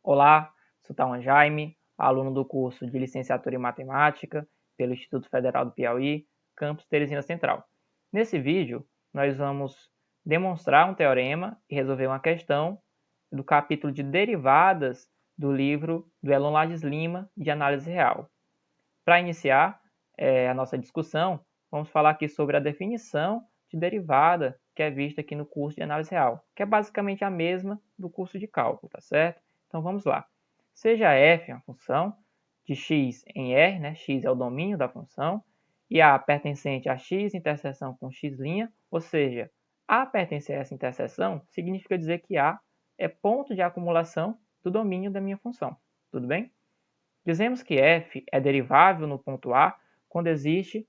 Olá, sou Tauan Jaime, aluno do curso de Licenciatura em Matemática pelo Instituto Federal do Piauí, campus Teresina Central. Nesse vídeo, nós vamos demonstrar um teorema e resolver uma questão do capítulo de derivadas do livro do Elon Lages Lima, de Análise Real. Para iniciar a nossa discussão, vamos falar aqui sobre a definição de derivada que é vista aqui no curso de Análise Real, que é basicamente a mesma do curso de cálculo, tá certo? Então vamos lá. Seja f uma função de x em R, né? X é o domínio da função, e A pertencente a x interseção com x', ou seja, A pertencer a essa interseção significa dizer que A é ponto de acumulação do domínio da minha função. Tudo bem? Dizemos que f é derivável no ponto A quando existe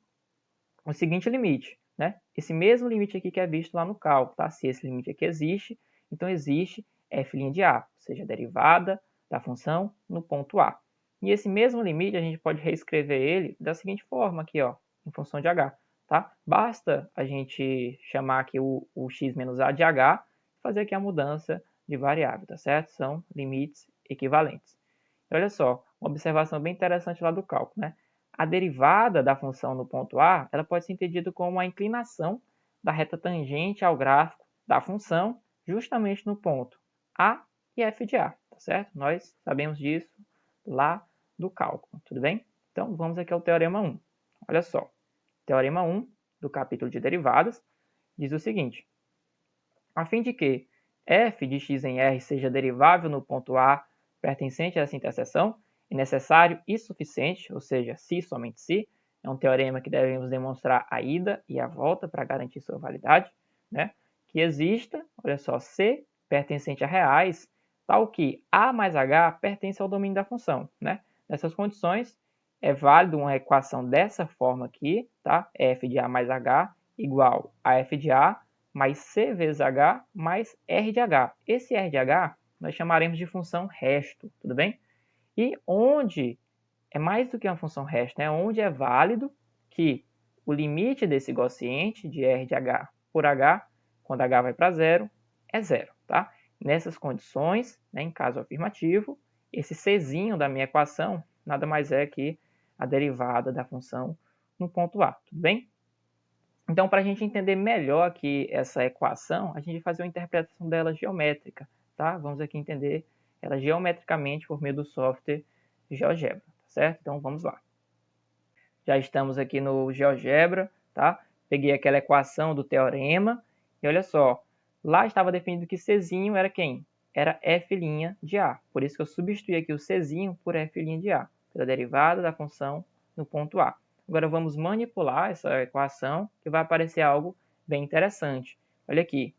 o seguinte limite, né? Esse mesmo limite aqui que é visto lá no cálculo, tá? Se esse limite aqui existe, então existe f' de A, ou seja, a derivada da função no ponto A. E esse mesmo limite a gente pode reescrever ele da seguinte forma aqui, ó, em função de h, tá? Basta a gente chamar aqui o x menos a de h e fazer aqui a mudança de variável, tá certo? São limites equivalentes. Olha só, uma observação bem interessante lá do cálculo, né? A derivada da função no ponto A, ela pode ser entendida como a inclinação da reta tangente ao gráfico da função, justamente no ponto A e f de A, tá certo? Nós sabemos disso lá do cálculo, tudo bem? Então, vamos aqui ao teorema 1. Olha só, teorema 1 do capítulo de derivadas diz o seguinte: a fim de que f de x em R seja derivável no ponto A pertencente a essa interseção, é necessário e suficiente, ou seja, se somente se, é um teorema que devemos demonstrar a ida e a volta para garantir sua validade, né? Que exista, olha só, C pertencente a reais, tal que A mais H pertence ao domínio da função, né? Nessas condições, é válido uma equação dessa forma aqui, tá? F de A mais H igual a F de A mais C vezes H mais R de H. Esse R de H nós chamaremos de função resto, tudo bem? E onde é mais do que uma função resto, né? Onde é válido que o limite desse quociente de R de H por H, quando H vai para zero, é zero, tá? Nessas condições, né, em caso afirmativo, esse Czinho da minha equação nada mais é que a derivada da função no ponto A, tudo bem? Então, para a gente entender melhor aqui essa equação, a gente vai fazer uma interpretação dela geométrica, tá? Vamos aqui entender ela geometricamente por meio do software GeoGebra, tá certo? Então, vamos lá. Já estamos aqui no GeoGebra, tá? Peguei aquela equação do teorema e olha só, lá estava definido que Czinho era quem? Era f' de A. Por isso que eu substituí aqui o Czinho por f' de A, pela derivada da função no ponto A. Agora vamos manipular essa equação, que vai aparecer algo bem interessante. Olha aqui,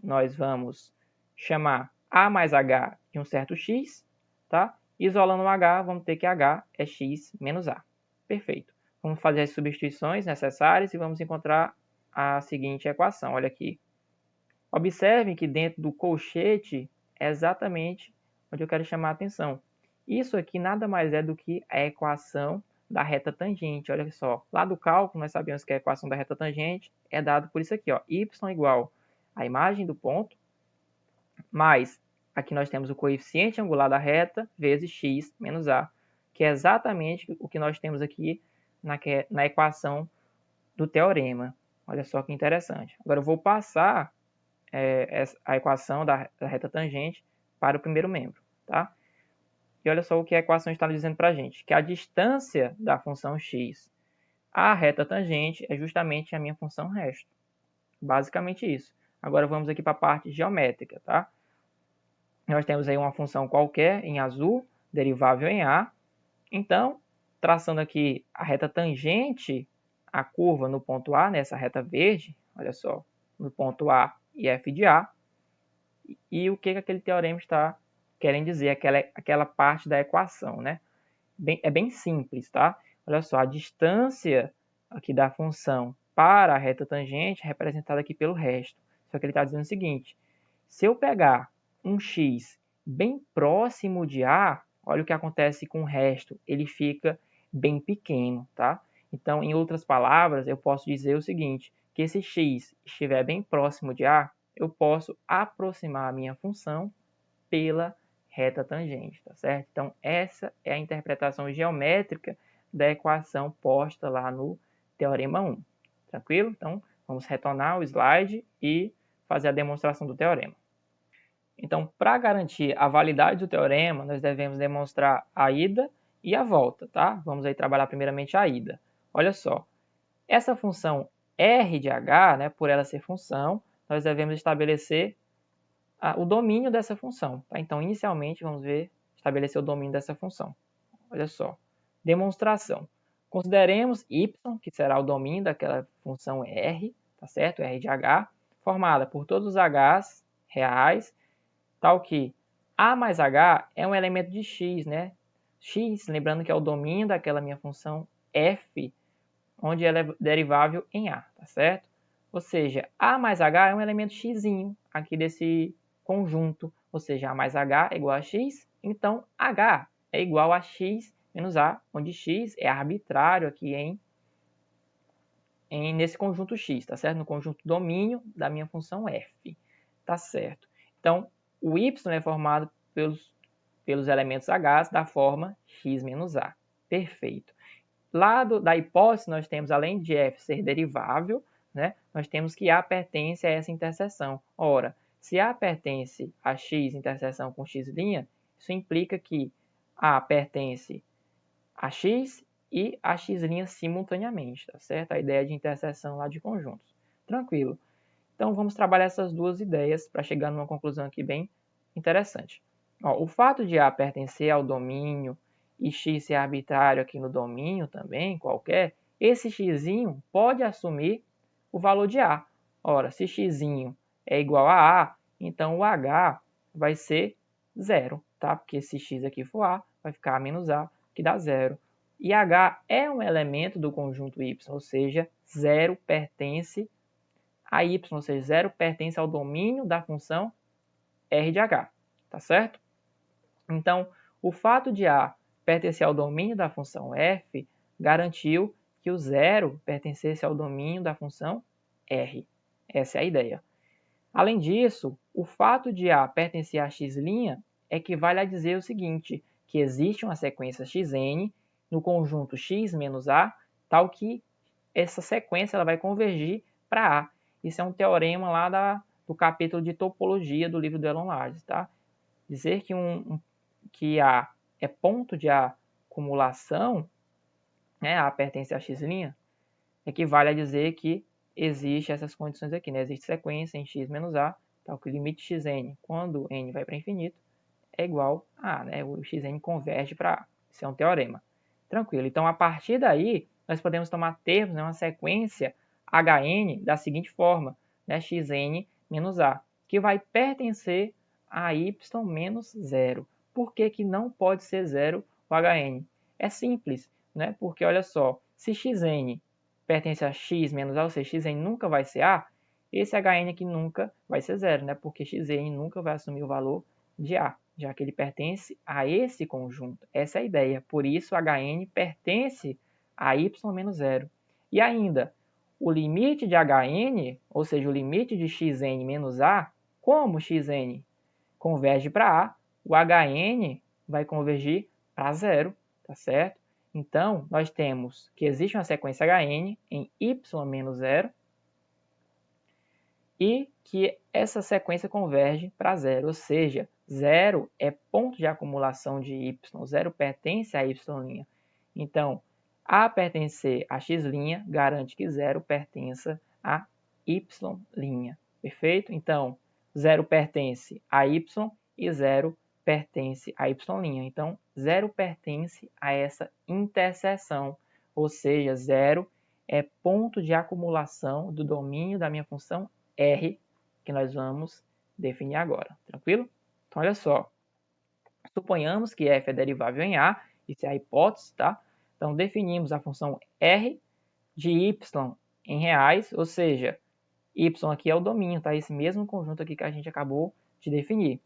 nós vamos chamar A mais H de um certo x, tá? Isolando o H, vamos ter que H é x menos A. Perfeito. Vamos fazer as substituições necessárias e vamos encontrar a seguinte equação. Olha aqui. Observem que dentro do colchete é exatamente onde eu quero chamar a atenção. Isso aqui nada mais é do que a equação da reta tangente. Olha só, lá do cálculo nós sabemos que a equação da reta tangente é dada por isso aqui, ó, y igual a imagem do ponto, mais aqui nós temos o coeficiente angular da reta vezes x menos a, que é exatamente o que nós temos aqui na equação do teorema. Olha só que interessante. Agora eu vou passar a equação da reta tangente para o primeiro membro, tá? E olha só o que a equação está dizendo para a gente, que a distância da função x à reta tangente é justamente a minha função resto. Basicamente isso. Agora vamos aqui para a parte geométrica, tá? Nós temos aí uma função qualquer em azul, derivável em A. Então, traçando aqui a reta tangente à curva no ponto A, nessa reta verde, olha só, no ponto A e f de A. E o que aquele teorema está querendo dizer, aquela parte da equação, né? É bem simples, tá? Olha só, a distância aqui da função para a reta tangente é representada aqui pelo resto. Só que ele está dizendo o seguinte, se eu pegar um x bem próximo de A, olha o que acontece com o resto, ele fica bem pequeno, tá? Então, em outras palavras, eu posso dizer o seguinte, que esse x estiver bem próximo de A, eu posso aproximar a minha função pela reta tangente, tá certo? Então, essa é a interpretação geométrica da equação posta lá no Teorema 1. Tranquilo? Então, vamos retornar o slide e fazer a demonstração do teorema. Então, para garantir a validade do teorema, nós devemos demonstrar a ida e a volta, tá? Vamos aí trabalhar primeiramente a ida. Olha só, essa função r de h, né, por ela ser função, nós devemos estabelecer o domínio dessa função. Tá? Então, inicialmente, vamos estabelecer o domínio dessa função. Olha só, demonstração. Consideremos y, que será o domínio daquela função r, tá certo? R de h, formada por todos os h's reais, tal que a mais h é um elemento de x, né? X, lembrando que é o domínio daquela minha função f, onde ela é derivável em a, tá certo? Ou seja, a mais h é um elemento x aqui desse conjunto, ou seja, a mais h é igual a x, então h é igual a x menos a, onde x é arbitrário aqui nesse conjunto x, tá certo? No conjunto domínio da minha função f, tá certo? Então, o y é formado pelos elementos h da forma x menos a. Perfeito. Lá da hipótese, nós temos, além de f ser derivável, né, nós temos que a pertence a essa interseção. Ora, se a pertence a x interseção com x', isso implica que a pertence a x e a x' simultaneamente, tá certo? A ideia de interseção lá de conjuntos. Tranquilo. Então, vamos trabalhar essas duas ideias para chegar numa conclusão aqui bem interessante. Ó, o fato de A pertencer ao domínio e x ser arbitrário aqui no domínio também, qualquer, esse x pode assumir o valor de A. Ora, se x é igual a A, então o H vai ser zero, tá? Porque se x aqui for A, vai ficar A menos A, que dá zero. E H é um elemento do conjunto Y, ou seja, zero pertence a y, ou seja, zero pertence ao domínio da função r de h, tá certo? Então, o fato de a pertencer ao domínio da função f garantiu que o zero pertencesse ao domínio da função r. Essa é a ideia. Além disso, o fato de a pertencer a x' equivale a dizer o seguinte, que existe uma sequência xn no conjunto x menos a, tal que essa sequência ela vai convergir para a. Isso é um teorema lá do capítulo de topologia do livro do Elon Large, tá? Dizer que A é ponto de acumulação, né, A pertence a x', equivale a dizer que existe essas condições aqui, né? Existe sequência em x menos A, tal que o limite xn, quando n vai para infinito, é igual a A, né? O xn converge para A. Isso é um teorema. Tranquilo. Então, a partir daí, nós podemos tomar termos, né, uma sequência Hn da seguinte forma, né, xn menos A, que vai pertencer a y menos zero. Por que que não pode ser zero o Hn? É simples, né? Porque olha só, se xn pertence a x menos A, ou seja, xn nunca vai ser A, esse Hn aqui nunca vai ser zero, né? Porque xn nunca vai assumir o valor de A, já que ele pertence a esse conjunto. Essa é a ideia. Por isso, Hn pertence a y menos zero. E ainda, o limite de Hn, ou seja, o limite de xn menos A, como xn converge para A, o Hn vai convergir para zero, tá certo? Então, nós temos que existe uma sequência Hn em y menos zero e que essa sequência converge para zero, ou seja, zero é ponto de acumulação de y, zero pertence a y'. Então, A pertencer a x' garante que zero pertença a y'. Perfeito? Então, zero pertence a y e zero pertence a y'. Então, zero pertence a essa interseção, ou seja, zero é ponto de acumulação do domínio da minha função R, que nós vamos definir agora. Tranquilo? Então, olha só. Suponhamos que f é derivável em A, isso é a hipótese, tá? Então, definimos a função R de y em reais, ou seja, y aqui é o domínio, tá? Esse mesmo conjunto aqui que a gente acabou de definir.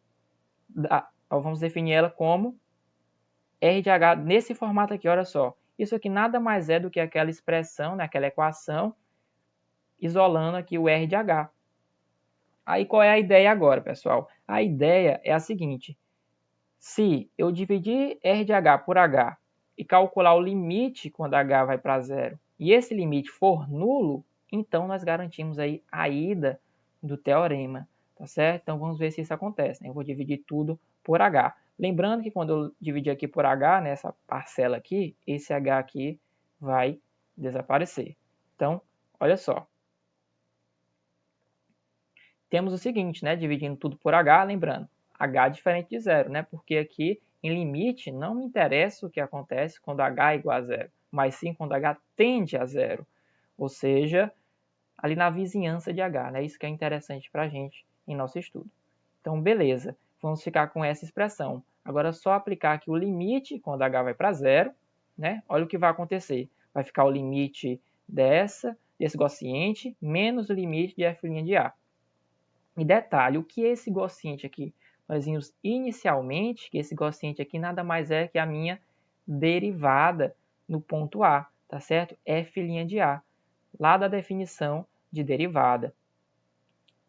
Vamos definir ela como R de H nesse formato aqui, olha só. Isso aqui nada mais é do que aquela expressão, né, aquela equação, isolando aqui o R de H. Aí qual é a ideia agora, pessoal? A ideia é a seguinte. Se eu dividir R de H por H e calcular o limite quando H vai para zero, e esse limite for nulo, então nós garantimos aí a ida do teorema, tá certo? Então vamos ver se isso acontece, né? Eu vou dividir tudo por H. Lembrando que quando eu dividir aqui por H, nessa parcela aqui, esse H aqui vai desaparecer. Então, olha só. Temos o seguinte, né? Dividindo tudo por H, lembrando, H é diferente de zero, né? Porque aqui, em limite, não me interessa o que acontece quando H é igual a zero, mas sim quando H tende a zero. Ou seja, ali na vizinhança de H, né? Isso que é interessante para a gente em nosso estudo. Então, beleza. Vamos ficar com essa expressão. Agora, só aplicar aqui o limite quando H vai para zero, né? Olha o que vai acontecer. Vai ficar o limite desse quociente, menos o limite de f' de A. E detalhe, o que é esse quociente aqui? Nós vimos inicialmente que esse quociente aqui nada mais é que a minha derivada no ponto A, tá certo? F' de A, lá da definição de derivada.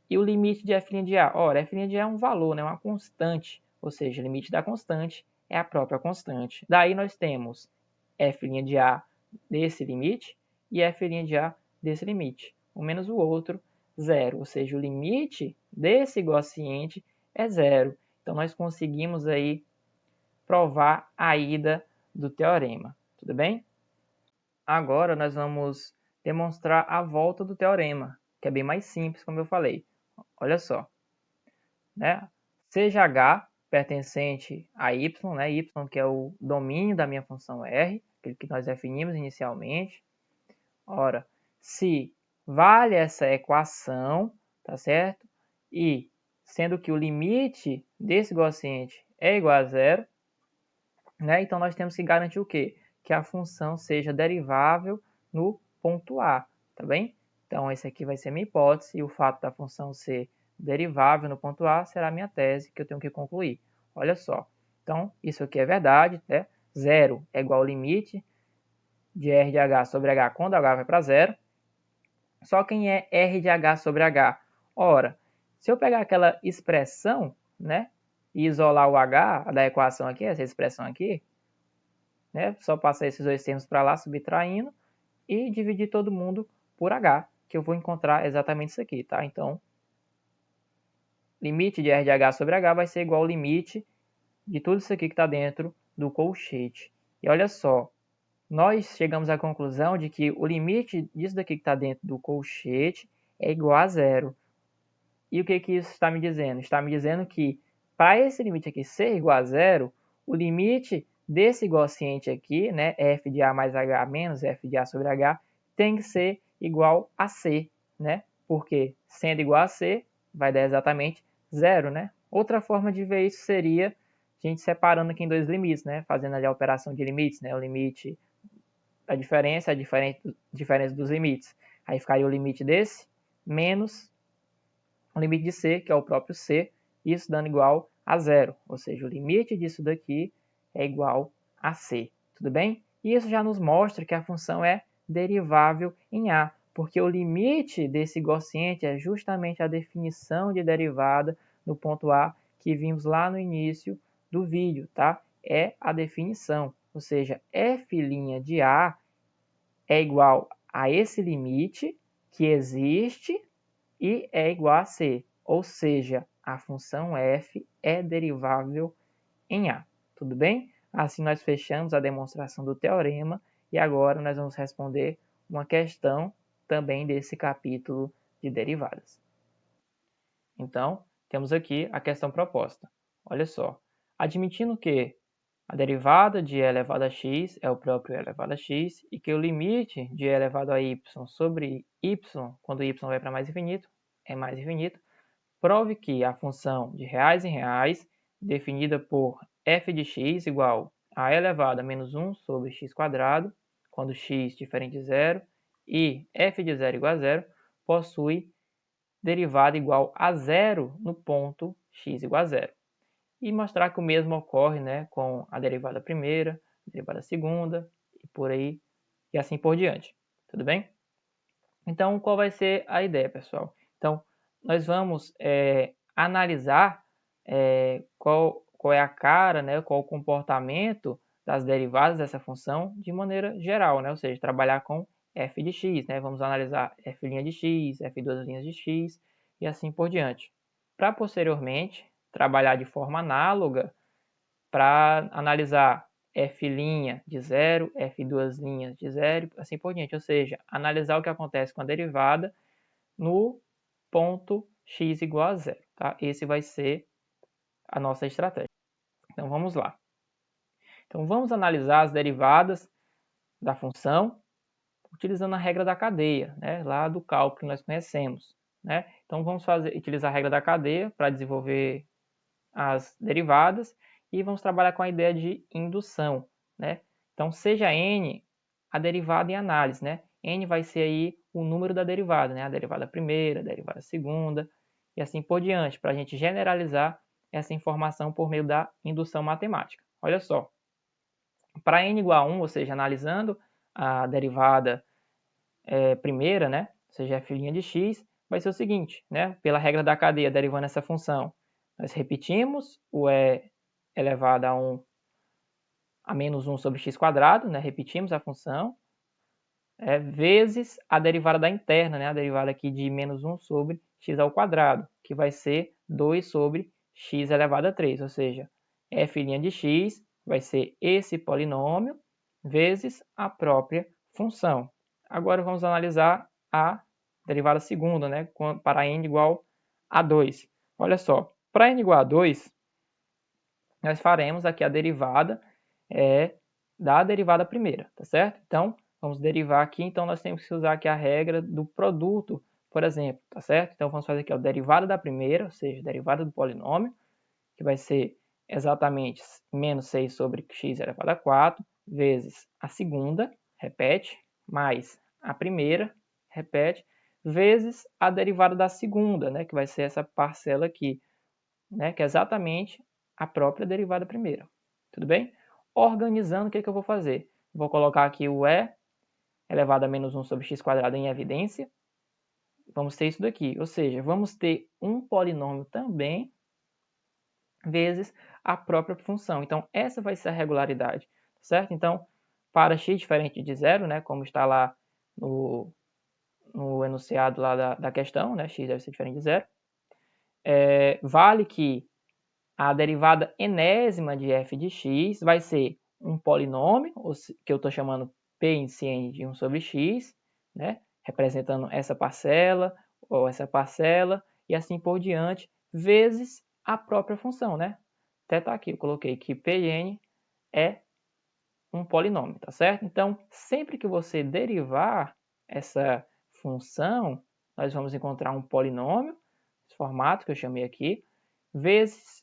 E o limite de f' de A? Ora, f' de A é um valor, né? Uma constante, ou seja, o limite da constante é a própria constante. Daí nós temos f' de A desse limite e f' de A desse limite. Um menos o outro, zero. Ou seja, o limite desse quociente é zero. Então, nós conseguimos aí provar a ida do teorema. Tudo bem? Agora, nós vamos demonstrar a volta do teorema, que é bem mais simples, como eu falei. Olha só, né? Seja H pertencente a Y, né? Y que é o domínio da minha função R, aquele que nós definimos inicialmente. Ora, se vale essa equação, tá certo? E sendo que o limite desse quociente é igual a zero, né? Então nós temos que garantir o quê? Que a função seja derivável no ponto A, tá bem? Então esse aqui vai ser minha hipótese e o fato da função ser derivável no ponto A será a minha tese que eu tenho que concluir. Olha só. Então isso aqui é verdade, né? Zero é igual ao limite de R de H sobre H quando H vai para zero. Só quem é R de H sobre H? Ora, se eu pegar aquela expressão, né, e isolar o H da equação aqui, essa expressão aqui, né, só passar esses dois termos para lá, subtraindo, e dividir todo mundo por H, que eu vou encontrar exatamente isso aqui, tá? Então, limite de R de H sobre H vai ser igual ao limite de tudo isso aqui que está dentro do colchete. E olha só, nós chegamos à conclusão de que o limite disso daqui que está dentro do colchete é igual a zero. E o que isso está me dizendo? Está me dizendo que para esse limite aqui ser igual a zero, o limite desse quociente aqui, né, f de A mais H menos f de A sobre H, tem que ser igual a C, né? Porque sendo igual a C, vai dar exatamente zero, né? Outra forma de ver isso seria a gente separando aqui em dois limites, né? Fazendo ali a operação de limites, né? O limite da diferença, a diferença dos limites. Aí ficaria o limite desse menos o limite de C, que é o próprio C, isso dando igual a zero. Ou seja, o limite disso daqui é igual a C. Tudo bem? E isso já nos mostra que a função é derivável em A, porque o limite desse quociente é justamente a definição de derivada no ponto A que vimos lá no início do vídeo, tá? É a definição, ou seja, f' de A é igual a esse limite que existe e é igual a C, ou seja, a função f é derivável em A. Tudo bem? Assim nós fechamos a demonstração do teorema e agora nós vamos responder uma questão também desse capítulo de derivadas. Então, temos aqui a questão proposta. Olha só, admitindo que a derivada de e elevado a x é o próprio e elevado a x e que o limite de e elevado a y sobre y, quando y vai para mais infinito, é mais infinito, prove que a função de reais em reais, definida por f de x igual a elevado a menos 1 sobre x quadrado, quando x diferente de zero, e f de zero igual a zero, possui derivada igual a zero no ponto x igual a zero. E mostrar que o mesmo ocorre, né, com a derivada primeira, a derivada segunda, e por aí, e assim por diante. Tudo bem? Então, qual vai ser a ideia, pessoal? Então, nós vamos analisar qual qual é a cara, né, qual o comportamento das derivadas dessa função de maneira geral, né, ou seja, trabalhar com f de x, né, vamos analisar f' de x, f' de x e assim por diante. Para posteriormente trabalhar de forma análoga para analisar f' de 0, f' de 0, assim por diante, ou seja, analisar o que acontece com a derivada no ponto x igual a 0. Tá? Esse vai ser a nossa estratégia. Então vamos lá. Então vamos analisar as derivadas da função utilizando a regra da cadeia, né? Lá do cálculo que nós conhecemos. Né? Então vamos utilizar a regra da cadeia para desenvolver as derivadas e vamos trabalhar com a ideia de indução. Né? Então seja n a derivada em análise. Né? N vai ser aí o número da derivada, né? A derivada primeira, a derivada segunda e assim por diante, para a gente generalizar essa informação por meio da indução matemática. Olha só, para n igual a 1, ou seja, analisando a derivada primeira, né, ou seja, f' de x, vai ser o seguinte, né, pela regra da cadeia derivando essa função, nós repetimos o e elevado a 1 a menos 1 sobre x quadrado, né, repetimos a função, vezes a derivada da interna, né, a derivada aqui de menos 1 sobre x ao quadrado, que vai ser 2 sobre x elevado a 3, ou seja, f' de x vai ser esse polinômio vezes a própria função. Agora vamos analisar a derivada segunda, né, para n igual a 2. Olha só, para n igual a 2, nós faremos aqui a derivada da derivada primeira, tá certo? Então, vamos derivar aqui, então nós temos que usar aqui a regra do produto, por exemplo, tá certo? Então, vamos fazer aqui a derivada da primeira, ou seja, a derivada do polinômio, que vai ser exatamente menos 6 sobre x elevado a 4, vezes a segunda, repete, mais a primeira, repete, vezes a derivada da segunda, né, que vai ser essa parcela aqui, né, que é exatamente a própria derivada primeira. Tudo bem? Organizando, o que eu vou fazer? Vou colocar aqui o e elevado a menos 1 sobre x quadrado em evidência. Vamos ter isso daqui, ou seja, vamos ter um polinômio também vezes a própria função. Então, essa vai ser a regularidade, certo? Então, para x diferente de zero, né, como está lá no enunciado lá da questão, né, x deve ser diferente de zero, vale que a derivada enésima de f de x vai ser um polinômio, que eu estou chamando p índice n de 1 sobre x, né, representando essa parcela ou essa parcela, e assim por diante, vezes a própria função, né? Até está aqui, eu coloquei que Pn é um polinômio, tá certo? Então, sempre que você derivar essa função, nós vamos encontrar um polinômio, esse formato que eu chamei aqui, vezes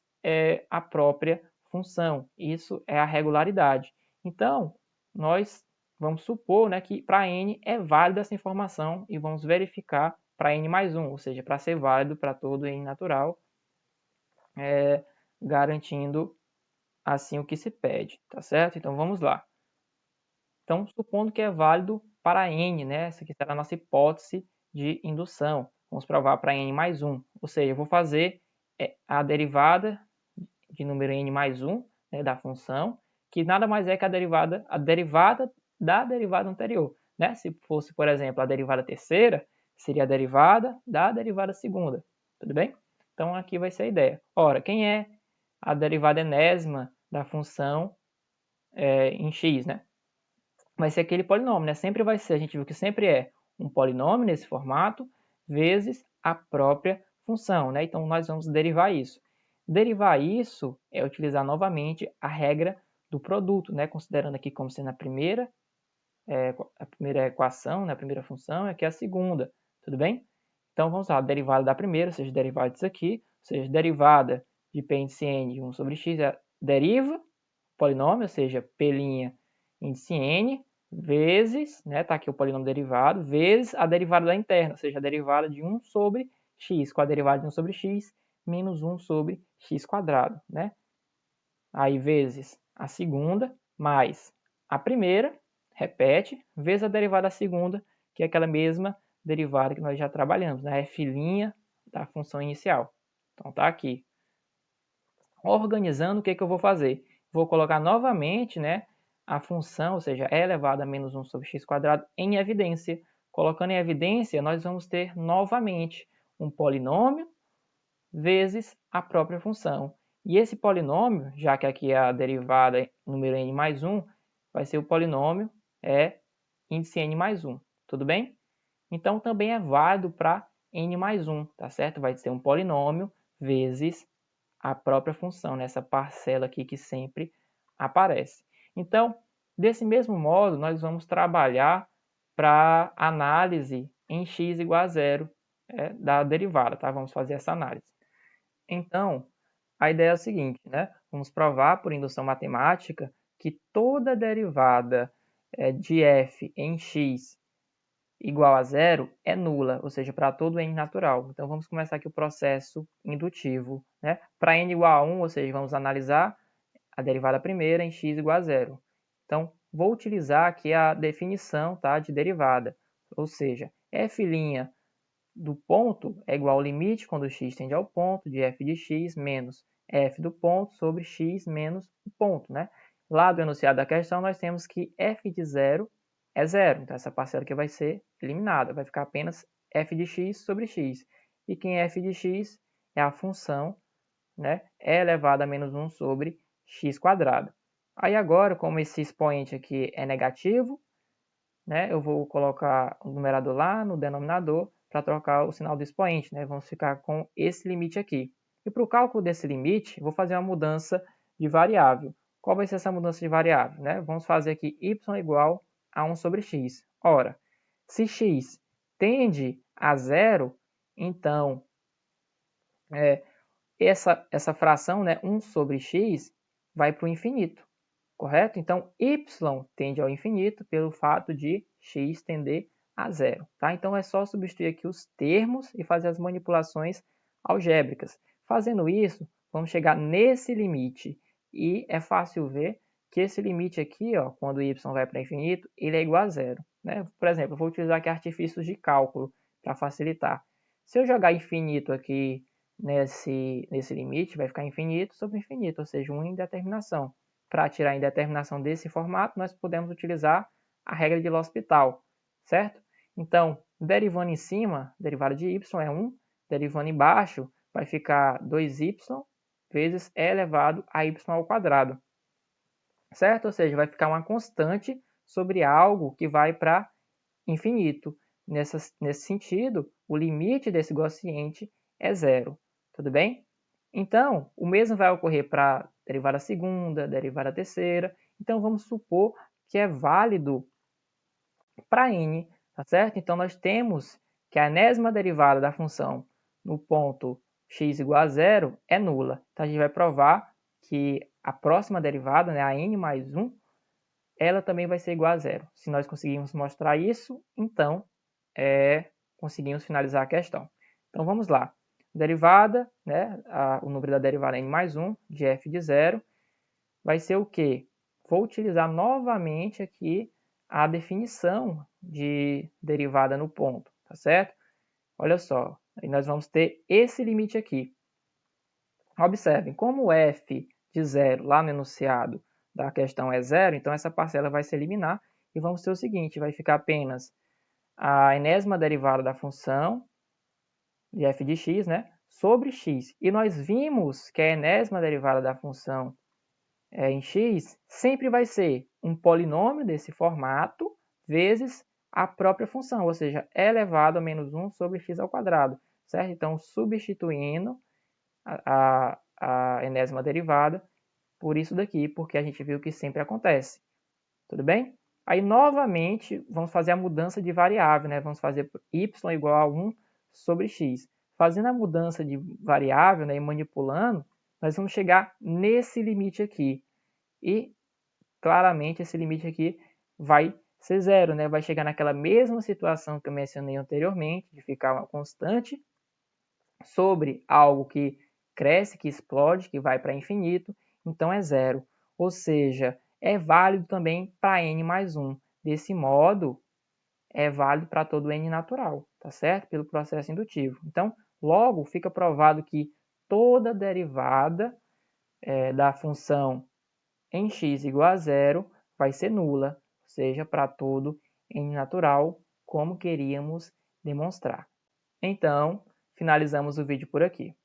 a própria função. Isso é a regularidade. Então, nós vamos supor, né, que para n é válida essa informação e vamos verificar para n mais 1, ou seja, para ser válido para todo n natural, garantindo assim o que se pede, tá certo? Então vamos lá. Então, supondo que é válido para n, né? Essa aqui será a nossa hipótese de indução. Vamos provar para n mais 1, ou seja, eu vou fazer a derivada de número n mais 1, né, da função, que nada mais é que a derivada da derivada anterior. Né? Se fosse, por exemplo, a derivada terceira, seria a derivada da derivada segunda. Tudo bem? Então, aqui vai ser a ideia. Ora, quem é a derivada enésima da função em x, né? Vai ser aquele polinômio, né? Sempre vai ser, a gente viu que sempre é um polinômio nesse formato, vezes a própria função, né? Então, nós vamos derivar isso. Derivar isso é utilizar novamente a regra do produto, né? Considerando aqui como sendo a primeira equação, né? A primeira função, aqui é a segunda, tudo bem? Então, vamos lá, a derivada da primeira, ou seja, derivada disso aqui, ou seja, derivada de p índice n de 1 sobre x, deriva polinômio, ou seja, p' índice n, vezes, né, tá aqui o polinômio derivado, vezes a derivada da interna, ou seja, a derivada de 1 sobre x, com a derivada de 1 sobre x, menos 1 sobre x quadrado, né? Aí, vezes a segunda, mais a primeira, repete, vezes a derivada da segunda, que é aquela mesma derivada que nós já trabalhamos, né? F' da função inicial. Então, tá aqui. Organizando, o que eu vou fazer? Vou colocar novamente, né, a função, ou seja, e elevado a menos 1 sobre x quadrado em evidência. Colocando em evidência, nós vamos ter novamente um polinômio vezes a própria função. E esse polinômio, já que aqui é a derivada número n mais 1, vai ser o polinômio índice n mais 1, tudo bem? Então, também é válido para n mais 1, tá certo? Vai ser um polinômio vezes a própria função, nessa parcela aqui que sempre aparece. Então, desse mesmo modo, nós vamos trabalhar para análise em x igual a zero da derivada, tá? Vamos fazer essa análise. Então, a ideia é a seguinte, né? Vamos provar por indução matemática que toda derivada de f em x igual a zero é nula, ou seja, para todo n natural. Então, vamos começar aqui o processo indutivo, né? Para n igual a 1, ou seja, vamos analisar a derivada primeira em x igual a zero. Então, vou utilizar aqui a definição, tá, de derivada, ou seja, f' do ponto é igual ao limite quando x tende ao ponto de f de x menos f do ponto sobre x menos o ponto, né? Lá do enunciado da questão, nós temos que f de zero é zero. Então, essa parcela aqui vai ser eliminada. Vai ficar apenas f de x sobre x. E quem é f de x é a função, né, e elevado a menos 1 sobre x quadrado. Aí agora, como esse expoente aqui é negativo, né, eu vou colocar o numerador lá no denominador para trocar o sinal do expoente, né? Vamos ficar com esse limite aqui. E para o cálculo desse limite, vou fazer uma mudança de variável. Qual vai ser essa mudança de variável? Né? Vamos fazer aqui y igual a 1 sobre x. Ora, se x tende a zero, então essa fração, né, 1 sobre x, vai para o infinito, correto? Então, y tende ao infinito pelo fato de x tender a zero. Tá? Então, é só substituir aqui os termos e fazer as manipulações algébricas. Fazendo isso, vamos chegar nesse limite. E é fácil ver que esse limite aqui, ó, quando y vai para infinito, ele é igual a zero. Né? Por exemplo, eu vou utilizar aqui artifícios de cálculo para facilitar. Se eu jogar infinito aqui nesse limite, vai ficar infinito sobre infinito, ou seja, uma indeterminação. Para tirar a indeterminação desse formato, nós podemos utilizar a regra de L'Hospital, certo? Então, derivando em cima, derivada de y é 1, derivando embaixo, vai ficar 2y vezes e elevado a y ao quadrado, certo? Ou seja, vai ficar uma constante sobre algo que vai para infinito. Nesse sentido, o limite desse quociente é zero, tudo bem? Então, o mesmo vai ocorrer para derivada segunda, derivada terceira. Então, vamos supor que é válido para n, tá certo? Então, nós temos que a enésima derivada da função no ponto x igual a zero é nula. Então, a gente vai provar que a próxima derivada, né, a n mais 1, ela também vai ser igual a zero. Se nós conseguirmos mostrar isso, então conseguimos finalizar a questão. Então, vamos lá. Derivada, né, o número da derivada n mais 1 de f de zero vai ser o quê? Vou utilizar novamente aqui a definição de derivada no ponto, tá certo? Olha só, aí nós vamos ter esse limite aqui. Observem, como f de zero lá no enunciado da questão é zero, então essa parcela vai se eliminar e vamos ter o seguinte, vai ficar apenas a enésima derivada da função de f de x, né, sobre x. E nós vimos que a enésima derivada da função em x sempre vai ser um polinômio desse formato vezes a própria função, ou seja, e elevado a menos 1 sobre x ao quadrado, certo? Então, substituindo a enésima derivada por isso daqui, porque a gente viu que sempre acontece, tudo bem? Aí, novamente, vamos fazer a mudança de variável, né? Vamos fazer y igual a 1 sobre x. Fazendo a mudança de variável, né, e manipulando, nós vamos chegar nesse limite aqui. E, claramente, esse limite aqui vai ser zero, né? Vai chegar naquela mesma situação que eu mencionei anteriormente, de ficar uma constante sobre algo que cresce, que explode, que vai para infinito, então é zero. Ou seja, é válido também para n mais 1. Desse modo, é válido para todo n natural, tá certo? Pelo processo indutivo. Então, logo, fica provado que toda derivada da função em x igual a zero vai ser nula, ou seja, para todo n natural, como queríamos demonstrar. Então, finalizamos o vídeo por aqui.